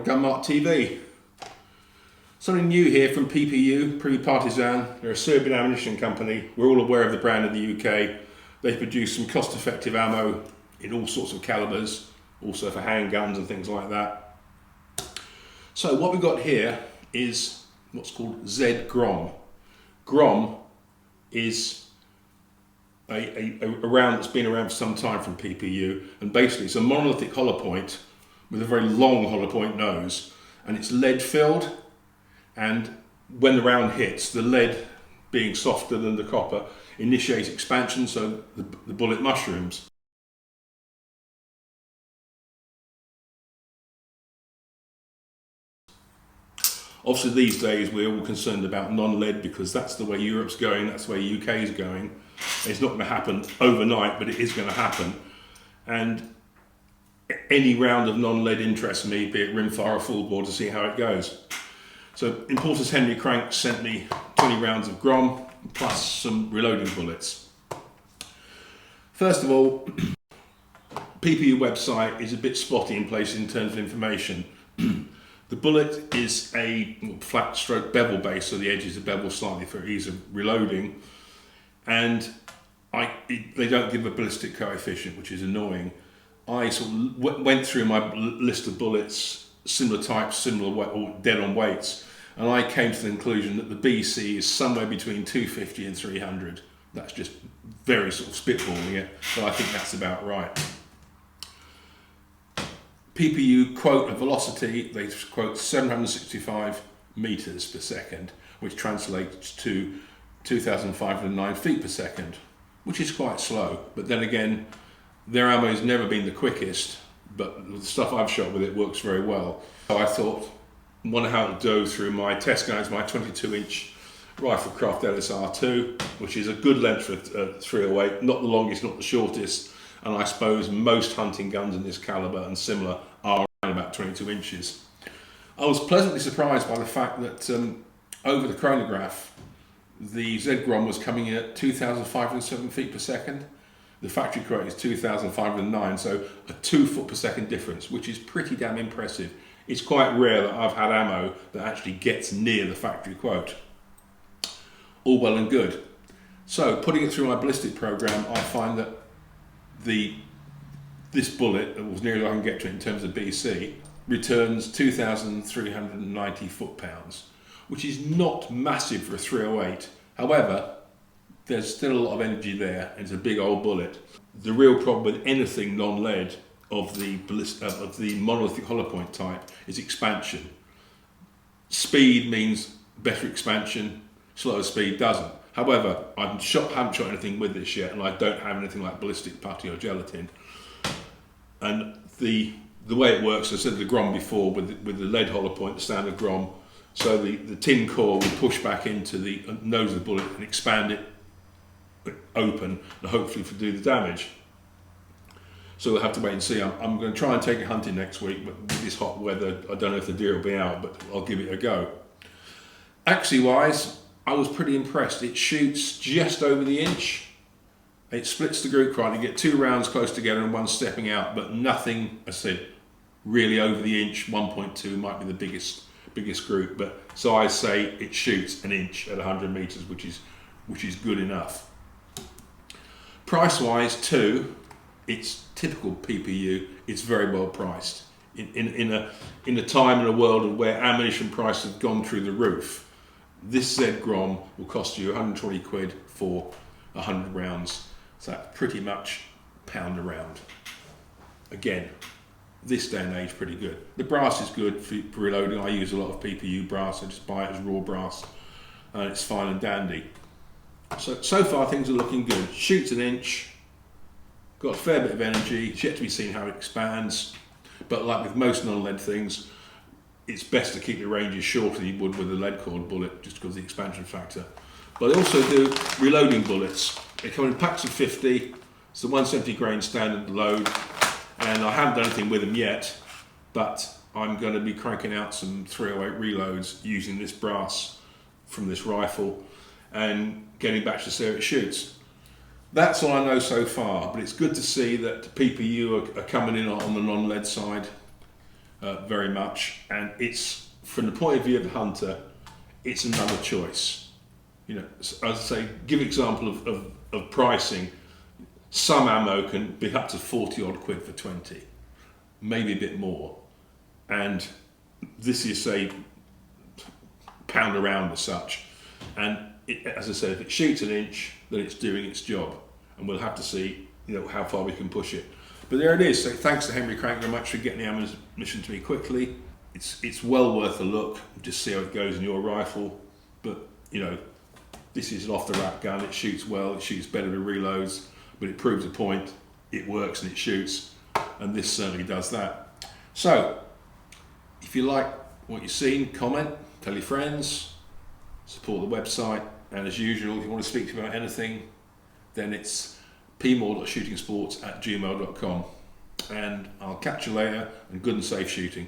Gun Mart TV. Something new here from PPU, Prvi Partizan. They're a Serbian ammunition company. We're all aware of the brand in the UK. They produce some cost-effective ammo in all sorts of calibers, also for handguns and things like that. So what we've got here is what's called Grom. Grom is a round that's been around for some time from PPU, and basically it's a monolithic hollow point with a very long hollow point nose, and it's lead filled, and when the round hits, the lead being softer than the copper initiates expansion, so the bullet mushrooms. Obviously these days we're all concerned about non-lead because that's the way Europe's going, that's the way UK is going. It's not going to happen overnight, but it is going to happen. And any round of non-lead interests me, be it rimfire or full bore, to see how it goes. So importers Henry Crank sent me 20 rounds of Grom plus some reloading bullets. First of all, PPU website is a bit spotty in place in terms of information. The bullet is a flat stroke bevel base, so the edges are beveled slightly for ease of reloading, and they don't give a ballistic coefficient, which is annoying. I sort of went through my list of bullets, similar types, similar weight, or dead on weights, and I came to the conclusion that the BC is somewhere between 250 and 300. That's just very sort of spitballing it, but I think that's about right. PPU quote a velocity, they quote 765 meters per second, which translates to 2,509 feet per second, which is quite slow. But then again, their ammo has never been the quickest, but the stuff I've shot with it works very well. So I thought, wonder how it'll go through my test guns, my 22-inch Riflecraft LSR2, which is a good length for 308, not the longest, not the shortest. And I suppose most hunting guns in this caliber and similar are around about 22 inches. I was pleasantly surprised by the fact that over the chronograph, the Grom was coming in at 2,507 feet per second. The factory quote is 2,509, so a 2 foot per second difference, which is pretty damn impressive. It's quite rare that I've had ammo that actually gets near the factory quote. All well and good. So putting it through my ballistic program, I find that this bullet, as near as I can get to it in terms of BC, returns 2,390 foot-pounds, which is not massive for a 308. However, there's still a lot of energy there, and it's a big old bullet. The real problem with anything non-lead of the monolithic hollow point type is expansion. Speed means better expansion, slower speed doesn't. However, I haven't shot anything with this yet, and I don't have anything like ballistic putty or gelatin. And the way it works, I said the Grom before, with the lead hollow point, the standard Grom, so the tin core will push back into the nose of the bullet and expand it open, and hopefully do the damage. So we'll have to wait and see. I'm going to try and take it hunting next week, but with this hot weather, I don't know if the deer will be out, but I'll give it a go. Accuracy-wise, I was pretty impressed. It shoots just over the inch. It splits the group right. You get 2 rounds close together and one stepping out, but nothing, I said, really over the inch. 1.2 might be the biggest group, but so I say it shoots an inch at 100 meters, which is good enough. Price-wise, too, it's typical PPU. It's very well priced in a time and a world where ammunition prices have gone through the roof. This Grom will cost you 120 quid for 100 rounds, so that's pretty much £1 a round. Again, this day and age, pretty good. The brass is good for reloading. I use a lot of PPU brass. I just buy it as raw brass, and it's fine and dandy. So far things are looking good. Shoots an inch, got a fair bit of energy. It's yet to be seen how it expands, but like with most non-lead things, it's best to keep the ranges shorter than you would with a lead cord bullet, just because of the expansion factor. But I also do reloading bullets. They come in packs of 50. It's the 170 grain standard load, and I haven't done anything with them yet, but I'm going to be cranking out some 308 reloads using this brass from this rifle and getting back to see how it shoots. That's all I know so far, but it's good to see that PPU are coming in on the non-lead side. very much, and it's, from the point of view of the hunter, it's another choice. You know, as I say, give example of pricing. Some ammo can be up to 40 odd quid for 20, maybe a bit more, and this is, say, pound around as such, and as I said, if it shoots an inch, then it's doing its job, and we'll have to see, you know, how far we can push it. But there it is. So thanks to Henry Crank very much for getting the ammunition to me quickly. It's well worth a look. Just see how it goes in your rifle. But you know, this is an off-the-rack gun. It shoots well. It shoots better than reloads, but it proves a point. It works and it shoots, and this certainly does that. So, if you like what you've seen, comment, tell your friends, support the website, and as usual, if you want to speak to me about anything, then it's pmore.shootingsports@gmail.com, and I'll catch you later, and good and safe shooting.